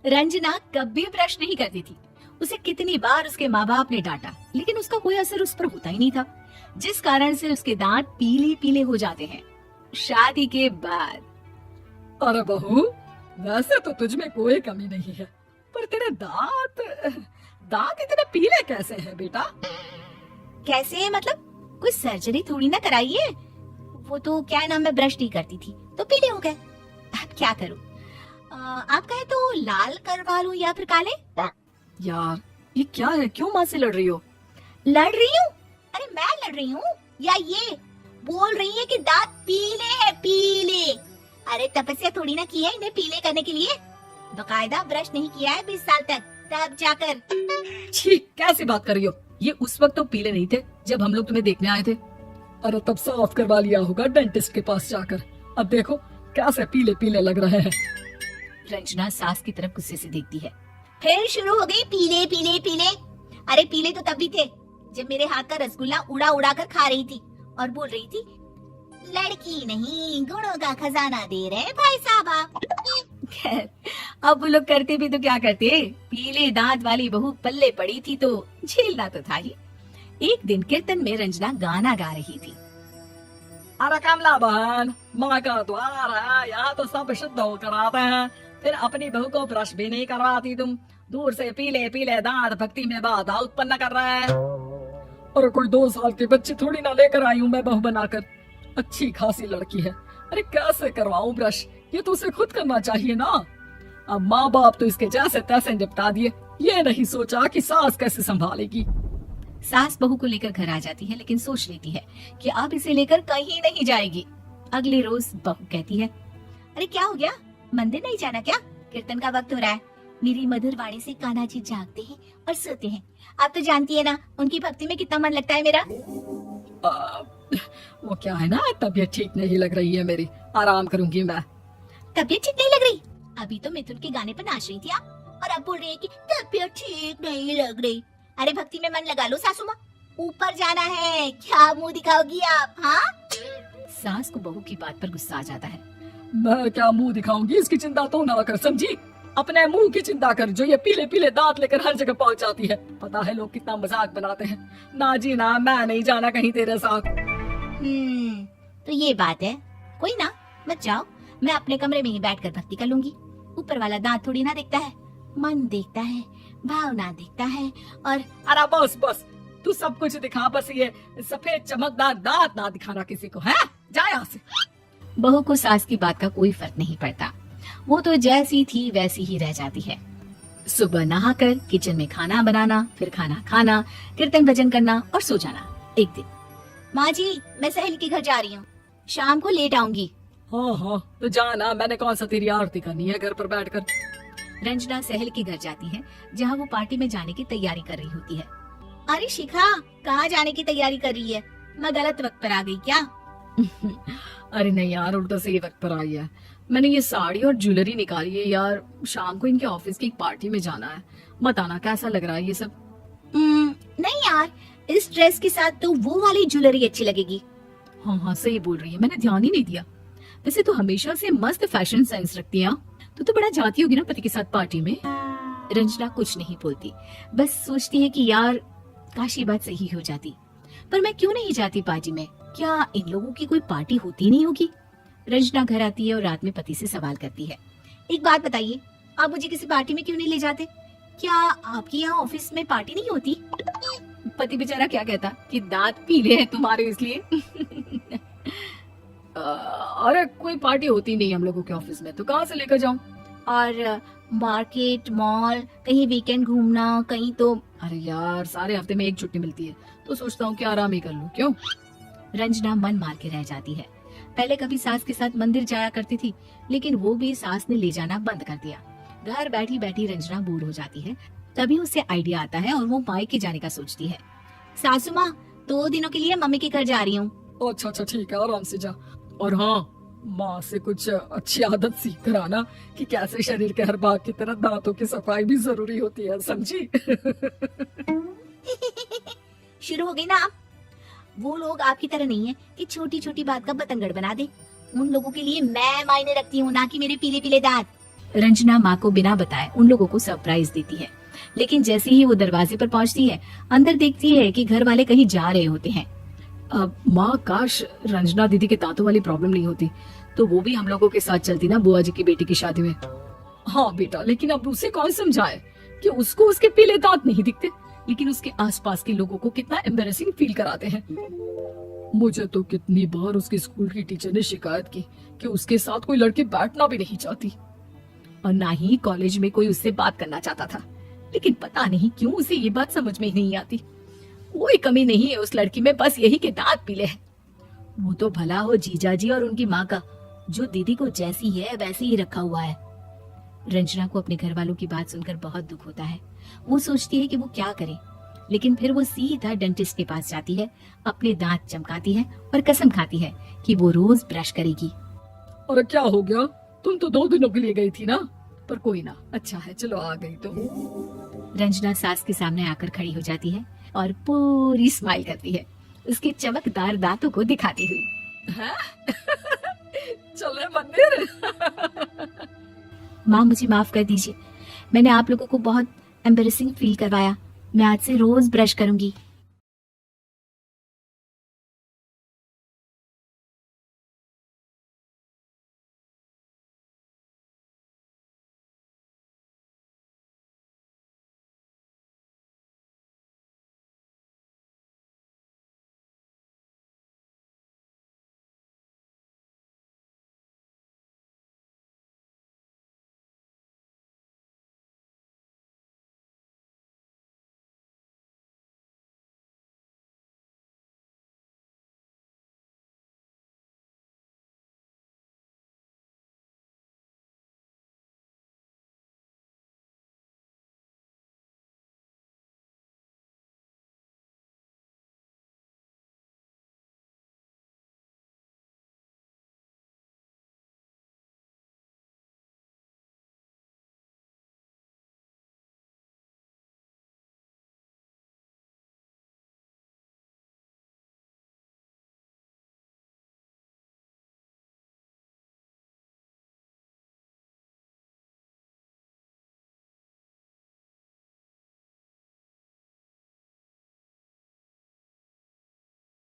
रंजना कभी ब्रश नहीं करती थी। उसे कितनी बार उसके माँ बाप ने डांटा, लेकिन उसका कोई असर उस पर होता ही नहीं था, जिस कारण से उसके दांत पीले पीले हो जाते हैं। शादी के बाद अरे बहू, वैसे तो तुझ में कोई कमी नहीं है, पर तेरे दांत दांत इतने पीले कैसे हैं बेटा? कैसे मतलब? कोई सर्जरी थोड़ी ना कराई है। वो तो क्या नाम, मैं ब्रश नहीं करती थी तो पीले हो गए। अब क्या करूं? आप कहे तो लाल करवा लूं या फिर काले? यार ये क्या है, क्यों माँ से लड़ रही हो? लड़ रही हूँ? अरे मैं लड़ रही हूँ या ये बोल रही है कि दांत पीले है, पीले। अरे तपस्या थोड़ी ना की है इन्हें पीले करने के लिए। बकायदा ब्रश नहीं किया है 20 साल तक, तब जाकर। छी, कैसी बात कर रही हो? ये उस वक्त तो पीले नहीं थे जब हम लोग तुम्हें देखने आए थे। अरे तब साफ करवा लिया होगा डेंटिस्ट के पास जाकर। अब देखो कैसे पीले पीले लग रहे हैं। रंजना सास की तरफ गुस्से से देखती है। फिर शुरू हो गई पीले पीले पीले। अरे पीले तो तब भी थे जब मेरे हाथ का रसगुल्ला उड़ा उड़ा कर खा रही थी और बोल रही थी, लड़की नहीं गुणों का खजाना दे रहे भाई साहब आप। खैर, अब वो लोग करते भी तो क्या करते, पीले दांत वाली बहू पल्ले पड़ी थी तो झेलना तो था ही। एक दिन कीर्तन में रंजना गाना गा रही थी। अरे कमला बहन, माँ का द्वार है, यहाँ तो सब शुद्ध होकर आते हैं, फिर अपनी बहू को ब्रश भी नहीं करवाती तुम। दूर से पीले पीले दांत भक्ति में बाधा उत्पन्न कर रहे हैं। अरे कोई 2 साल की बच्ची थोड़ी ना लेकर आई हूँ मैं बहू बनाकर। अच्छी खासी लड़की है, अरे कैसे करवाऊं ब्रश? ये तो उसे खुद करना चाहिए ना। अब माँ बाप तो इसके जैसे तैसे निपटा दिए, ये नहीं सोचा कि सास कैसे संभालेगी। सास बहू को लेकर घर आ जाती है, लेकिन सोच लेती है कि अब इसे लेकर कहीं नहीं जाएगी। अगले रोज बहू कहती है, अरे क्या हो गया, मंदिर नहीं जाना क्या? कीर्तन का वक्त हो रहा है। मेरी मधुर वाणी से कान्हा जी जागते हैं और सोते हैं। आप तो जानती है ना उनकी भक्ति में कितना मन लगता है मेरा। वो क्या है ना, तबीयत ठीक नहीं लग रही है मेरी, आराम करूंगी मैं। तबीयत ठीक नहीं लग रही? अभी तो मिथुन के गाने पर नाच रही थी आप, और अब बोल रही है कि तबीयत ठीक नहीं लग रही। अरे भक्ति में मन लगा लो सासू माँ, ऊपर जाना है, क्या मुंह दिखाओगी आप? हाँ, सास को बहू की बात पर गुस्सा आ जाता है। मैं क्या मुंह दिखाऊंगी, इसकी चिंता तो ना कर, समझी? अपने मुंह की चिंता कर, जो ये पीले पीले दांत लेकर हर जगह पहुंच जाती है। पता है लोग कितना मजाक बनाते हैं। ना जी ना, मैं नहीं जाना कहीं तेरे साथ। तो ये बात है। कोई ना, मत जाओ, मैं अपने कमरे में ही बैठकर भक्ति कर लूंगी। ऊपर वाला दांत थोड़ी ना देखता है, मन देखता है, भावना देखता है। और अरे बस बस, तू सब कुछ दिखा, बस ये सफेद चमकदार दांत ना दिखाना किसी को, है? जा यहाँ से। बहू को सास की बात का कोई फर्क नहीं पड़ता, वो तो जैसी थी वैसी ही रह जाती है। सुबह नहाकर किचन में खाना बनाना, फिर खाना खाना, कीर्तन भजन करना और सो जाना। एक दिन, माँ जी मैं सहेली के घर जा रही हूँ, शाम को लेट आऊंगी। हाँ हाँ तो जाना, मैंने कौन सा तेरी आरती करनी है घर पर बैठकर। रंजना सहेली के घर जाती है, जहाँ वो पार्टी में जाने की तैयारी कर रही होती है। अरे शिखा, कहाँ जाने की तैयारी कर रही है? मैं गलत वक्त पर आ गई क्या? अरे नहीं यार, उल्टा सही वक्त पर आई है। मैंने ये साड़ी और ज्वेलरी निकाली है यार, शाम को इनके ऑफिस की एक पार्टी में जाना है। मत आना, कैसा लग रहा है ये सब? नहीं यार, इस ड्रेस के साथ तो वो वाली ज्वेलरी अच्छी लगेगी। हाँ हाँ सही बोल रही है, मैंने ध्यान ही नहीं दिया। वैसे तो हमेशा से मस्त फैशन सेंस रखती है। तो बड़ा जाती होगी ना पति के साथ पार्टी में। रंजना कुछ नहीं बोलती, बस सोचती है कि यार काश ये बात सही हो जाती, पर मैं क्यों नहीं जाती पार्टी में? क्या इन लोगों की कोई पार्टी होती नहीं होगी? रंजना घर आती है और रात में पति से सवाल करती है, एक बात बताइए, आप मुझे किसी पार्टी में क्यों नहीं ले जाते? क्या आपके यहाँ ऑफिस में पार्टी नहीं होती? पति बेचारा क्या कहता कि दांत पीले हैं तुम्हारे इसलिए। अरे कोई पार्टी होती नहीं हम लोगों के ऑफिस में, तो कहाँ से लेकर जाऊं? और मार्केट, मॉल, कहीं वीकेंड घूमना, कहीं तो। अरे यार सारे हफ्ते में एक छुट्टी मिलती है, तो सोचता हूँ कि आराम ही कर लूं। क्यों? रंजना मन मार के रह जाती है। पहले कभी सास के साथ मंदिर जाया करती थी, लेकिन वो भी सास ने ले जाना बंद कर दिया। घर बैठी बैठी रंजना बोर हो जाती है। तभी उसे आइडिया आता है और वो मायके जाने का सोचती है। सासू माँ, 2 दिनों के लिए मम्मी के घर जा रही हूँ। अच्छा ठीक है, आराम से जा। और हाँ, माँ से कुछ अच्छी आदत सीख कर आना कि कैसे शरीर के हर भाग की तरह दांतों की सफाई भी जरूरी होती है, समझी? शुरू हो गई ना आप? वो लोग आपकी तरह नहीं है कि छोटी छोटी बात का बतंगड़ बना दे। उन लोगों के लिए मैं मायने रखती हूँ, ना कि मेरे पीले पीले दांत। रंजना माँ को बिना बताए उन लोगों को सरप्राइज देती है, लेकिन जैसे ही वो दरवाजे पर पहुंचती है, अंदर देखती है कि घर वाले कहीं जा रहे होते हैं। अब माँ, काश रंजना दीदी के दांतों वाली प्रॉब्लम नहीं होती तो वो भी हम लोगों के साथ चलती ना बुआ जी की बेटी की शादी में। हाँ बेटा, लेकिन अब उसे कौन समझाए कि उसको उसके पीले दांत नहीं दिखते, लेकिन उसके आसपास के लोगों को कितना एम्बैरेसिंग फील कराते हैं। मुझे तो कितनी बार उसके स्कूल की टीचर ने शिकायत की कि उसके साथ कोई लड़की बैठना भी नहीं चाहती, और ना ही कॉलेज में कोई उससे बात करना चाहता था, लेकिन पता नहीं क्यों उसे ये बात समझ में ही नहीं आती। कोई कमी नहीं है उस लड़की में, बस यही के दांत पीले हैं। वो तो भला हो जीजा जी और उनकी माँ का, जो दीदी को जैसी है वैसे ही रखा हुआ है। रंजना को अपने घर वालों की बात सुनकर बहुत दुख होता है। वो सोचती है कि वो क्या करे, लेकिन फिर वो सीधा डेंटिस्ट के पास जाती है, अपने दांत चमकाती है और कसम खाती है कि वो रोज ब्रश करेगी। और क्या हो गया, तुम तो 2 दिनों के लिए गई थी ना, पर कोई ना, अच्छा है, चलो आ गई तो। रंजना सास के सामने आकर खड़ी हो जाती है और पूरी स्माइल करती है, उसके चमकदार दांतों को दिखाती हुई। चले मंदिर। माँ, मुझे माफ कर दीजिए, मैंने आप लोगों को बहुत एम्बैरेसिंग फील करवाया। मैं आज से रोज ब्रश करूंगी।